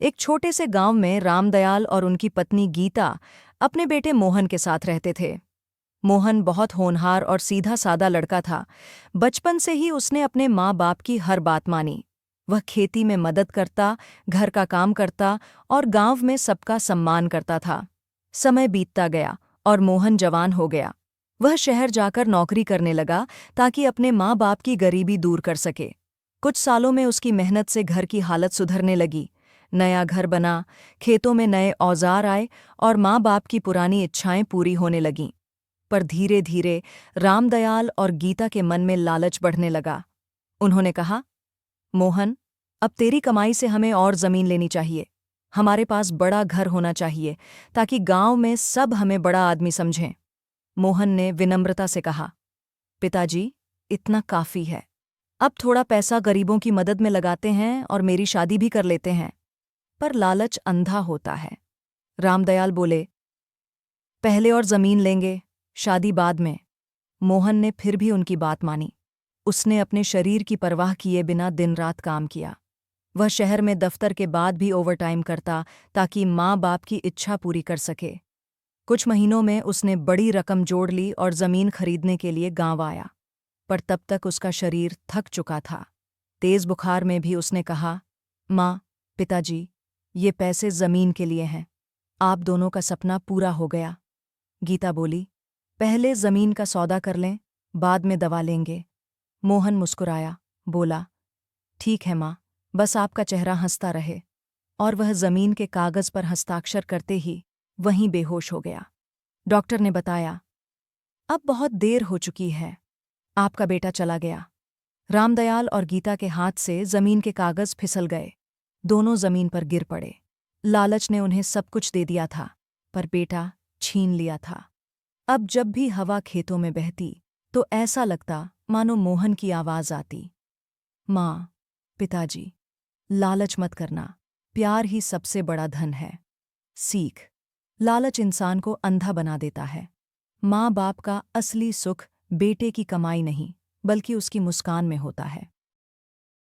एक छोटे से गांव में रामदयाल और उनकी पत्नी गीता अपने बेटे मोहन के साथ रहते थे। मोहन बहुत होनहार और सीधा सादा लड़का था। बचपन से ही उसने अपने माँ बाप की हर बात मानी। वह खेती में मदद करता, घर का काम करता और गांव में सबका सम्मान करता था। समय बीतता गया और मोहन जवान हो गया। वह शहर जाकर नौकरी करने लगा ताकि अपने माँ बाप की गरीबी दूर कर सके। कुछ सालों में उसकी मेहनत से घर की हालत सुधरने लगी। नया घर बना, खेतों में नए औजार आए और माँ बाप की पुरानी इच्छाएं पूरी होने लगीं। पर धीरे धीरे रामदयाल और गीता के मन में लालच बढ़ने लगा। उन्होंने कहा, मोहन, अब तेरी कमाई से हमें और जमीन लेनी चाहिए। हमारे पास बड़ा घर होना चाहिए ताकि गांव में सब हमें बड़ा आदमी समझें। मोहन ने विनम्रता से कहा, पिताजी, इतना काफी है। अब थोड़ा पैसा गरीबों की मदद में लगाते हैं और मेरी शादी भी कर लेते हैं। पर लालच अंधा होता है। रामदयाल बोले, पहले और जमीन लेंगे, शादी बाद में। मोहन ने फिर भी उनकी बात मानी। उसने अपने शरीर की परवाह किए बिना दिन रात काम किया। वह शहर में दफ्तर के बाद भी ओवरटाइम करता ताकि माँ बाप की इच्छा पूरी कर सके। कुछ महीनों में उसने बड़ी रकम जोड़ ली और जमीन खरीदने के लिए गांव आया। पर तब तक उसका शरीर थक चुका था। तेज बुखार में भी उसने कहा, माँ, पिताजी, ये पैसे जमीन के लिए हैं। आप दोनों का सपना पूरा हो गया। गीता बोली, पहले जमीन का सौदा कर लें, बाद में दवा लेंगे। मोहन मुस्कुराया, बोला, ठीक है माँ, बस आपका चेहरा हंसता रहे। और वह जमीन के कागज पर हस्ताक्षर करते ही वहीं बेहोश हो गया। डॉक्टर ने बताया, अब बहुत देर हो चुकी है, आपका बेटा चला गया। रामदयाल और गीता के हाथ से जमीन के कागज फिसल गए। दोनों जमीन पर गिर पड़े। लालच ने उन्हें सब कुछ दे दिया था, पर बेटा छीन लिया था। अब जब भी हवा खेतों में बहती तो ऐसा लगता मानो मोहन की आवाज आती, माँ, पिताजी, लालच मत करना, प्यार ही सबसे बड़ा धन है। सीख, लालच इंसान को अंधा बना देता है। माँ बाप का असली सुख बेटे की कमाई नहीं, बल्कि उसकी मुस्कान में होता है।